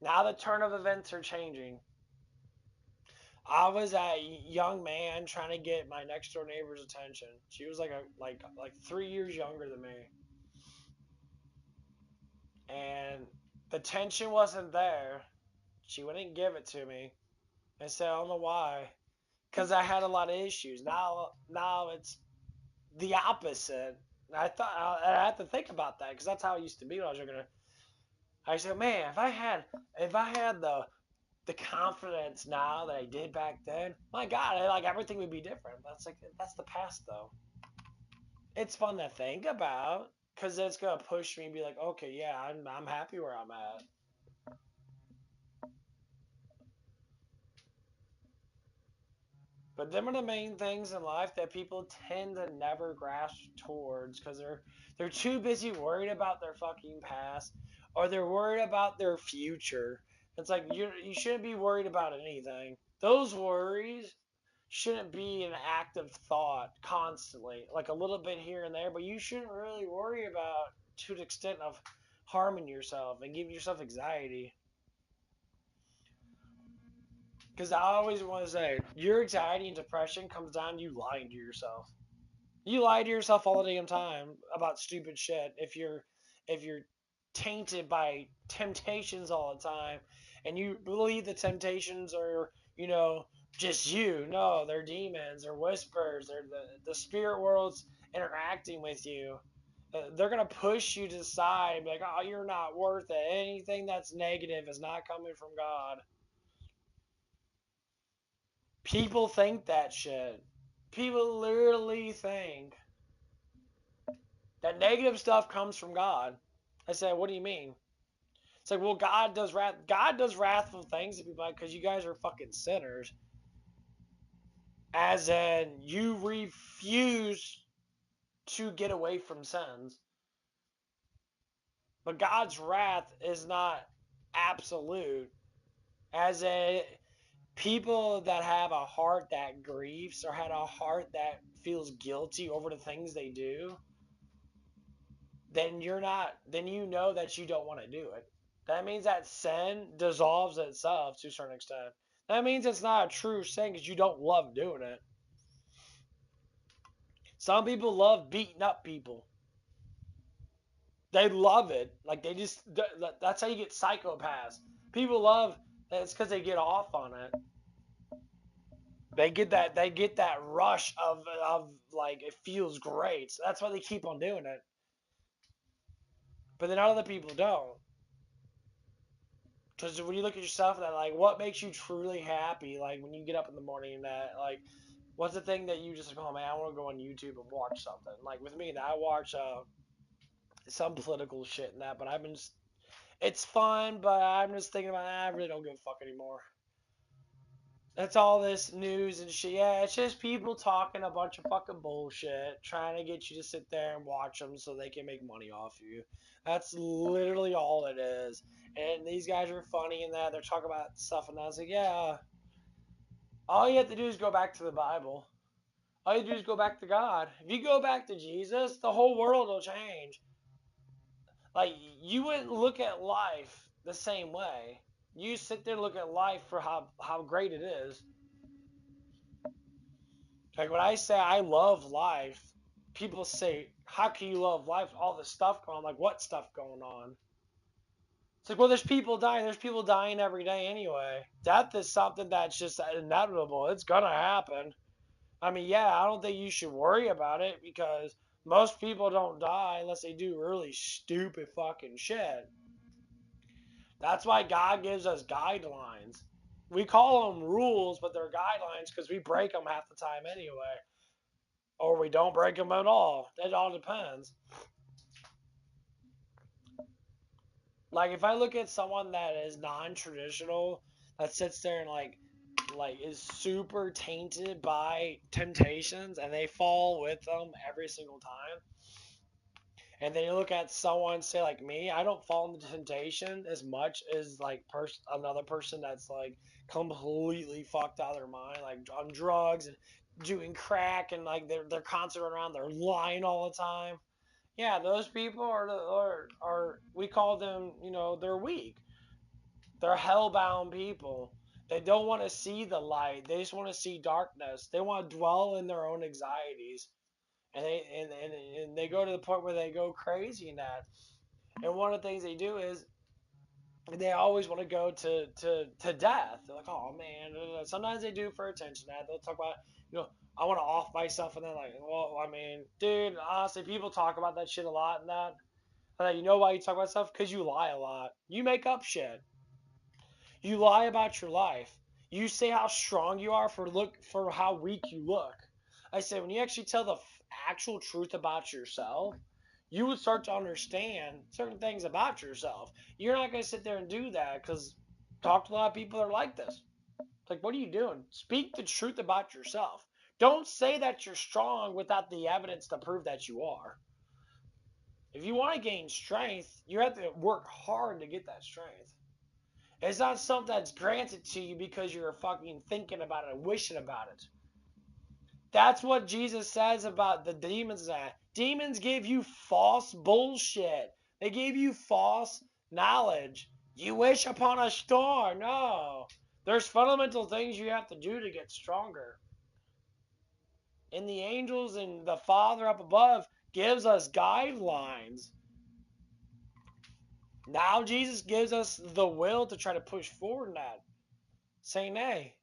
S1: Now the turn of events are changing. I was a young man trying to get my next door neighbor's attention. She was like 3 years younger than me, and the tension wasn't there. She wouldn't give it to me. I said, I don't know why, because I had a lot of issues. Now it's the opposite. I had to think about that because that's how it used to be when I was younger. I said, man, if I had the confidence now that I did back then, my God, everything would be different. That's the past though. It's fun to think about because it's gonna push me and be like, okay, yeah, I'm happy where I'm at. But them are the main things in life that people tend to never grasp towards because they're too busy worried about their fucking past or they're worried about their future. It's like you shouldn't be worried about anything. Those worries shouldn't be an active thought constantly, like a little bit here and there, but you shouldn't really worry about to the extent of harming yourself and giving yourself anxiety. Because I always want to say, your anxiety and depression comes down to you lying to yourself. You lie to yourself all the damn time about stupid shit. If you're tainted by temptations all the time, and you believe the temptations are just you. No, they're demons, they're whispers, they're the spirit world's interacting with you. They're gonna push you to the side, and be like, oh, you're not worth it. Anything that's negative is not coming from God. People think that shit. People literally think that negative stuff comes from God. I said, what do you mean? It's like, well, God does wrathful things to people because you guys are fucking sinners. As in, you refuse to get away from sins. But God's wrath is not absolute. As in, people that have a heart that grieves or had a heart that feels guilty over the things they do, then you know that you don't want to do it. That means that sin dissolves itself to a certain extent. That means it's not a true sin because you don't love doing it. Some people love beating up people. They love it. That's how you get psychopaths. People love it's because they get off on it. They get that rush of like it feels great. So that's why they keep on doing it. But then other people don't. Because when you look at yourself and that, like, what makes you truly happy? Like, when you get up in the morning and that, like, what's the thing that you just like, oh man, I want to go on YouTube and watch something? Like, with me, I watch some political shit and that, but it's fun, but I'm just thinking about, I really don't give a fuck anymore. That's all this news and shit. Yeah, it's just people talking a bunch of fucking bullshit, trying to get you to sit there and watch them so they can make money off you. That's literally all it is. And these guys are funny in that they're talking about stuff, and I was like, yeah, all you have to do is go back to the Bible. All you do is go back to God. If you go back to Jesus, the whole world will change. Like, you wouldn't look at life the same way. You sit there and look at life for how great it is. Like, when I say I love life, people say, how can you love life? All this stuff going on. I'm like, what stuff going on? It's like, well, there's people dying. There's people dying every day anyway. Death is something that's just inevitable. It's going to happen. I mean, yeah, I don't think you should worry about it because most people don't die unless they do really stupid fucking shit. That's why God gives us guidelines. We call them rules, but they're guidelines because we break them half the time anyway. Or we don't break them at all. It all depends. Like, if I look at someone that is non-traditional, that sits there and like is super tainted by temptations, and they fall with them every single time. And then you look at someone, say like me, I don't fall into temptation as much as like another person that's like completely fucked out of their mind, like on drugs and doing crack, and like they're constantly around, they're lying all the time. Yeah, those people are we call them, they're weak. They're hellbound people. They don't want to see the light. They just want to see darkness. They want to dwell in their own anxieties. And they go to the point where they go crazy in that. And one of the things they do is they always want to go to death. They're like, oh man. Sometimes they do for attention. They'll talk about, I want to off myself, and they're like, well, I mean, dude, honestly, people talk about that shit a lot and that. You know why you talk about stuff? Because you lie a lot. You make up shit. You lie about your life. You say how strong you are for how weak you look. I said, when you actually tell the actual truth about yourself, you would start to understand certain things about yourself. You're not going to sit there and do that because talk to a lot of people that are like this. It's like, what are you doing? Speak the truth about yourself. Don't say that you're strong without the evidence to prove that you are. If you want to gain strength, you have to work hard to get that strength. It's not something that's granted to you because you're fucking thinking about it and wishing about it. That's what Jesus says about the demons. Demons give you false bullshit. They give you false knowledge. You wish upon a star. No. There's fundamental things you have to do to get stronger. And the angels and the Father up above gives us guidelines. Now Jesus gives us the will to try to push forward in that. Saying, hey,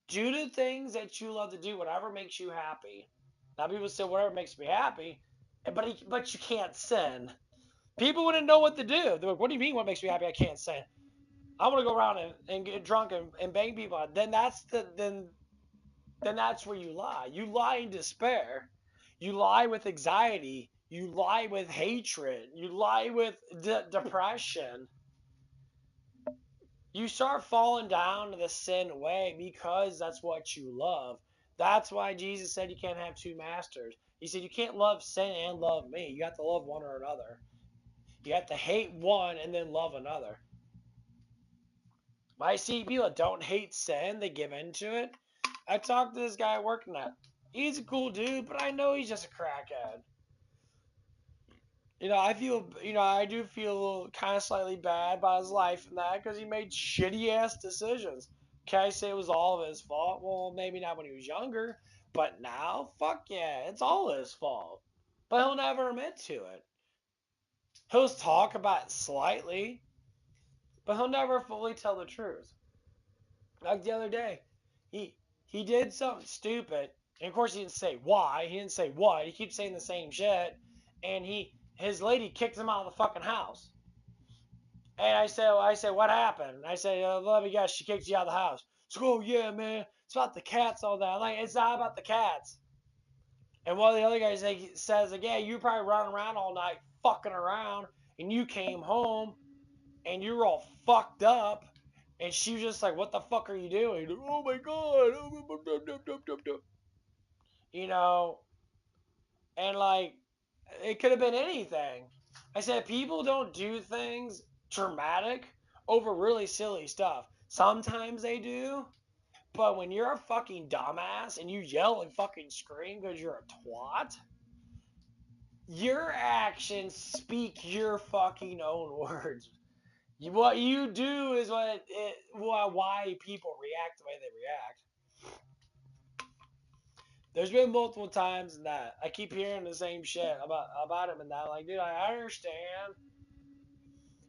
S1: do the things that you love to do, whatever makes you happy. Now people say, whatever makes me happy, but you can't sin. People wouldn't know what to do. They're like, what do you mean what makes me happy? I can't sin. I want to go around and get drunk and bang people. Then that's where you lie. You lie in despair. You lie with anxiety. You lie with hatred. You lie with depression. You start falling down to the sin way because that's what you love. That's why Jesus said you can't have two masters. He said you can't love sin and love me. You have to love one or another. You have to hate one and then love another. I see people that don't hate sin, they give into it. I talked to this guy working at. He's a cool dude, but I know he's just a crackhead. I do feel kind of slightly bad about his life and that because he made shitty ass decisions. Can I say it was all of his fault? Well, maybe not when he was younger, but now, fuck yeah, it's all his fault. But he'll never admit to it. He'll talk about it slightly, but he'll never fully tell the truth. Like the other day, he did something stupid, and of course he didn't say why. He didn't say what. He keeps saying the same shit, and his lady kicked him out of the fucking house. And I said, what happened? I said, let me guess, she kicked you out of the house. She's like, oh yeah, man, it's about the cats, all that. I'm like, it's not about the cats. And one of the other guys says, like, yeah, you probably running around all night, fucking around, and you came home, and you were all fucked up, And she was just like, what the fuck are you doing? Oh my god. You know, and like, it could have been anything. I said, people don't do things dramatic over really silly stuff. Sometimes they do, but when you're a fucking dumbass and you yell and fucking scream because you're a twat, your actions speak your fucking own words. What you do is why people react the way they react. There's been multiple times that I keep hearing the same shit about him and that. Like, dude, I understand.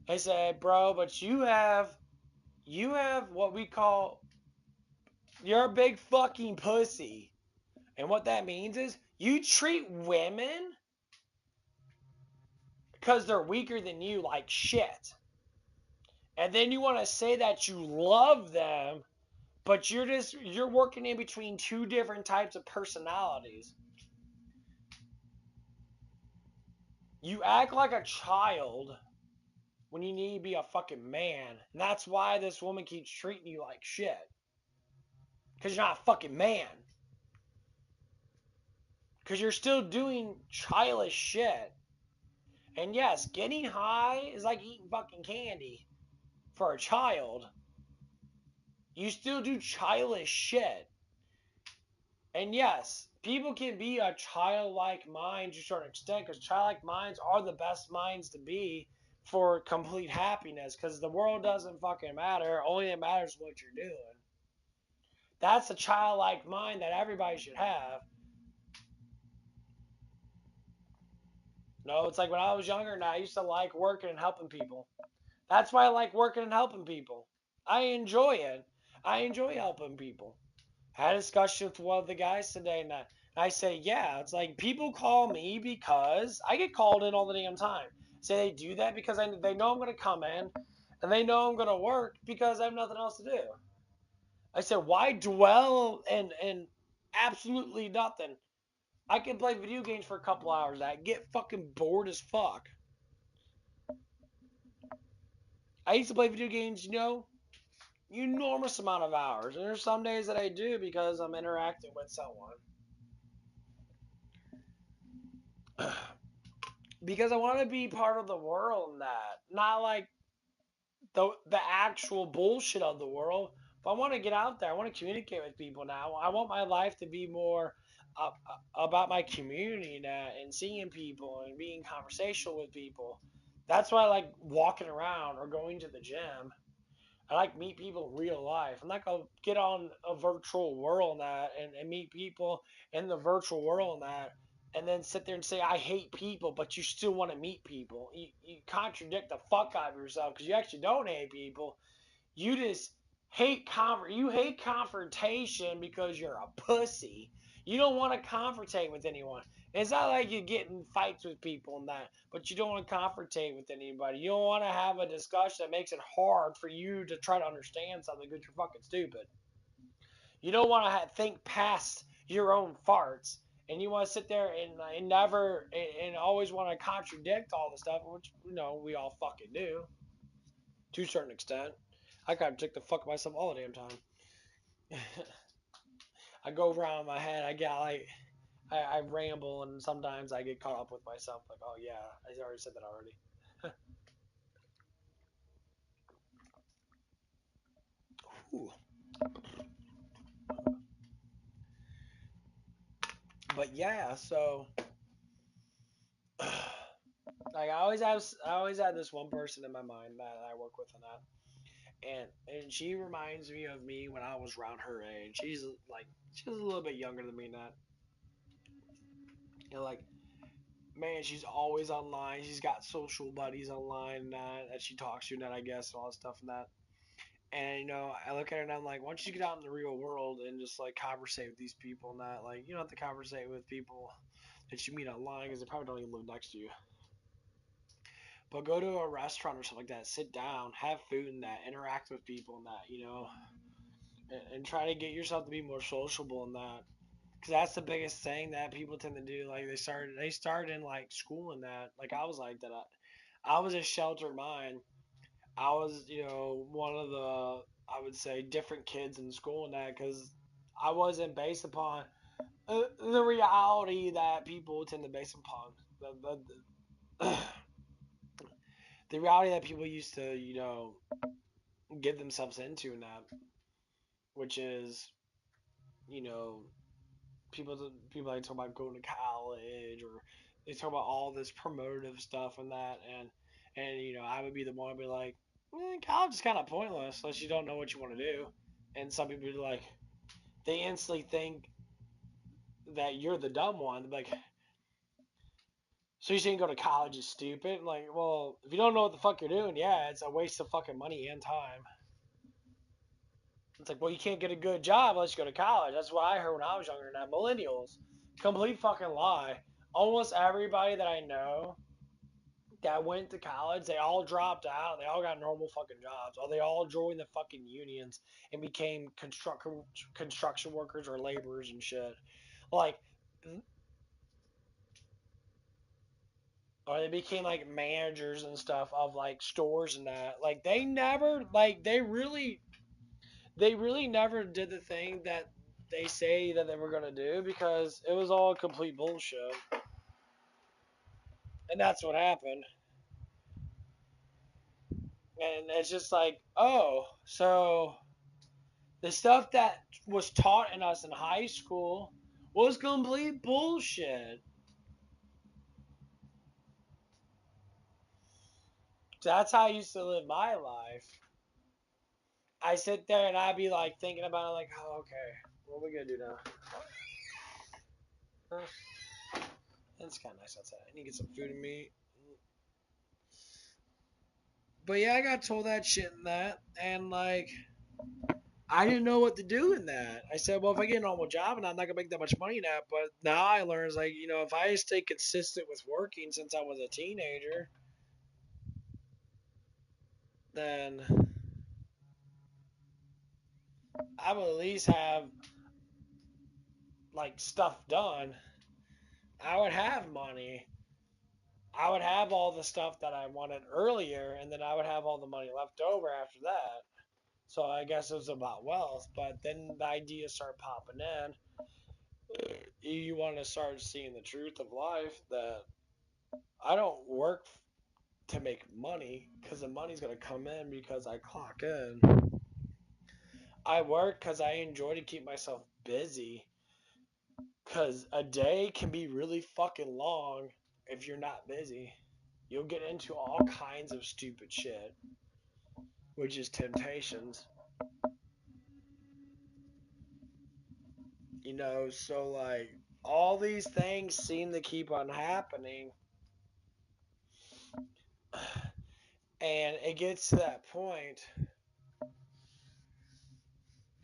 S1: I said, bro, but you have what we call, you're a big fucking pussy. And what that means is you treat women because they're weaker than you like shit. And then you want to say that you love them, but you're working in between two different types of personalities. You act like a child when you need to be a fucking man. And that's why this woman keeps treating you like shit. Because you're not a fucking man. Because you're still doing childish shit. And yes, getting high is like eating fucking candy for a child. You still do childish shit. And yes, people can be a childlike mind to a certain extent, because childlike minds are the best minds to be for complete happiness, because the world doesn't fucking matter. Only it matters what you're doing. That's a childlike mind that everybody should have. No, it's like when I was younger, now I used to like working and helping people. That's why I like working and helping people. I enjoy it. I enjoy helping people. I had a discussion with one of the guys today, and I say, yeah, it's like people call me because I get called in all the damn time. Say they do that because they know I'm going to come in, and they know I'm going to work because I have nothing else to do. I said, why dwell in absolutely nothing? I can play video games for a couple hours. I get fucking bored as fuck. I used to play video games, enormous amount of hours. And there's some days that I do because I'm interacting with someone. Because I want to be part of the world in that. Not like the actual bullshit of the world. But I want to get out there. I want to communicate with people now. I want my life to be more about my community now, and seeing people and being conversational with people. That's why I like walking around or going to the gym. I like meet people in real life. I'm not gonna get on a virtual world and meet people in the virtual world and then sit there and say I hate people, but you still want to meet people. You contradict the fuck out of yourself, because you actually don't hate people. You just you hate confrontation because you're a pussy. You don't want to confrontate with anyone. It's not like you get in fights with people and that, but you don't want to confrontate with anybody. You don't want to have a discussion that makes it hard for you to try to understand something because you're fucking stupid. You don't want to think past your own farts, and you want to sit there and never and always want to contradict all the stuff, which we all fucking do to a certain extent. I contradict the fuck myself all the damn time. I go around my head. I get like I ramble, and sometimes I get caught up with myself. Like, oh yeah, I already said that already. But yeah, so like I always had this one person in my mind that I work with, and she reminds me of me when I was around her age. She's a little bit younger than me, not like, man, she's always online. She's got social buddies online that she talks to, and that I guess, and all that stuff and that. And I look at her and I'm like, why don't you get out in the real world and just like conversate with these people and that? Like, you don't have to conversate with people that you meet online because they probably don't even live next to you. But go to a restaurant or something like that, sit down, have food and that, interact with people and that, and try to get yourself to be more sociable in that. Because that's the biggest thing that people tend to do. Like they started in like school and that. Like I was like that. I was a sheltered mind. I was, one of the I would say, different kids in school and that, because I wasn't based upon the reality that people tend to base upon. The, the reality that people used to, get themselves into in that, which is, you know, people like talk about going to college, or they talk about all this promotive stuff and that, and I would be the one to be like, college is kind of pointless unless you don't know what you want to do. And some people be like, they instantly think that you're the dumb one. Like, so you saying go to college is stupid? Like, well, if you don't know what the fuck you're doing, yeah, it's a waste of fucking money and time. It's like, well, you can't get a good job unless you go to college. That's what I heard when I was younger. Now, millennials, complete fucking lie. Almost everybody that I know that went to college, they all dropped out. They all got normal fucking jobs. Or they all joined the fucking unions and became construction workers or laborers and shit. Like, or they became like managers and stuff of like stores and that. Like, they really never did the thing that they say that they were gonna do, because it was all complete bullshit. And that's what happened. And it's just like, oh, so the stuff that was taught in us in high school was complete bullshit. That's how I used to live my life. I sit there and I'd be like thinking about it, like, oh, okay, what are we gonna do now? It's kind of nice outside. I need to get some food and meat. But yeah, I got told that shit and that, and like, I didn't know what to do in that. I said, well, if I get a normal job and I'm not gonna make that much money now, but now I learned, like, if I stay consistent with working since I was a teenager, then I will at least have like stuff done. I would have money. I would have all the stuff that I wanted earlier, and then I would have all the money left over after that. So I guess it was about wealth, but then the ideas start popping in. You want to start seeing the truth of life, that I don't work to make money because the money's going to come in because I clock in. I work because I enjoy to keep myself busy, because a day can be really fucking long if you're not busy. You'll get into all kinds of stupid shit, which is temptations. So like, all these things seem to keep on happening. And it gets to that point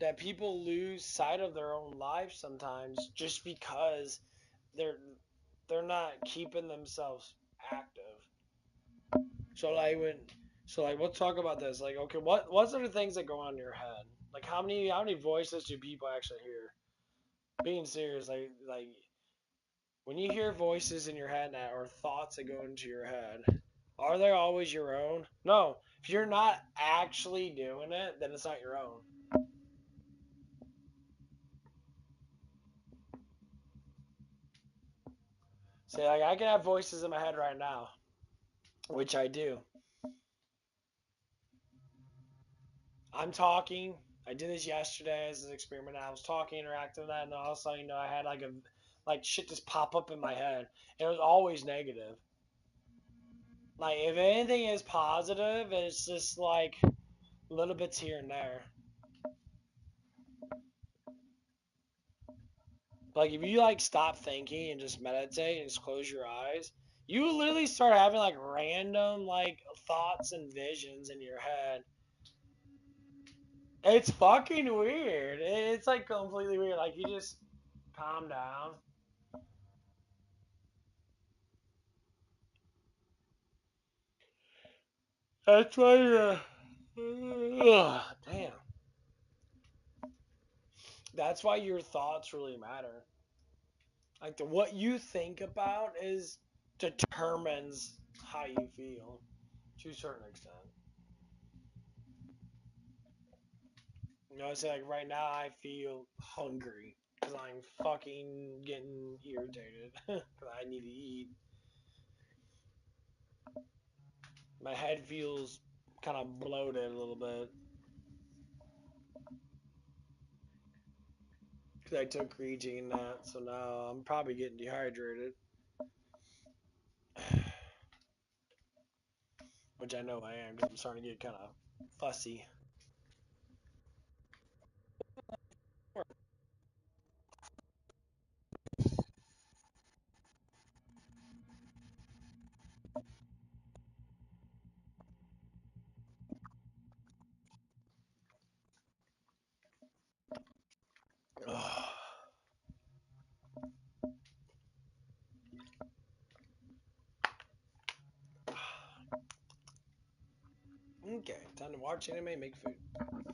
S1: that people lose sight of their own lives sometimes, just because they're they're not keeping themselves active. So like let's talk about this. Like, okay, what's are the things that go on in your head? Like, how many voices do people actually hear? Being serious, like when you hear voices in your head now, or thoughts that go into your head, are they always your own? No. If you're not actually doing it, then it's not your own. Say, like, I can have voices in my head right now, which I do. I'm talking. I did this yesterday as an experiment. I was talking, interacting with that, and then all of a sudden, I had like shit just pop up in my head, and it was always negative. Like, if anything is positive, it's just like little bits here and there. Like, if you like stop thinking and just meditate and just close your eyes, you will literally start having like random like thoughts and visions in your head. It's fucking weird. It's like completely weird. Like, you just calm down. That's why damn. That's why your thoughts really matter. Like, what you think about is determines how you feel to a certain extent. You know, I say like right now I feel hungry because I'm fucking getting irritated because I need to eat. My head feels kind of bloated a little bit because I took creatine and that, so now I'm probably getting dehydrated, which I know I am because I'm starting to get kind of fussy. Okay, time to watch anime, make food.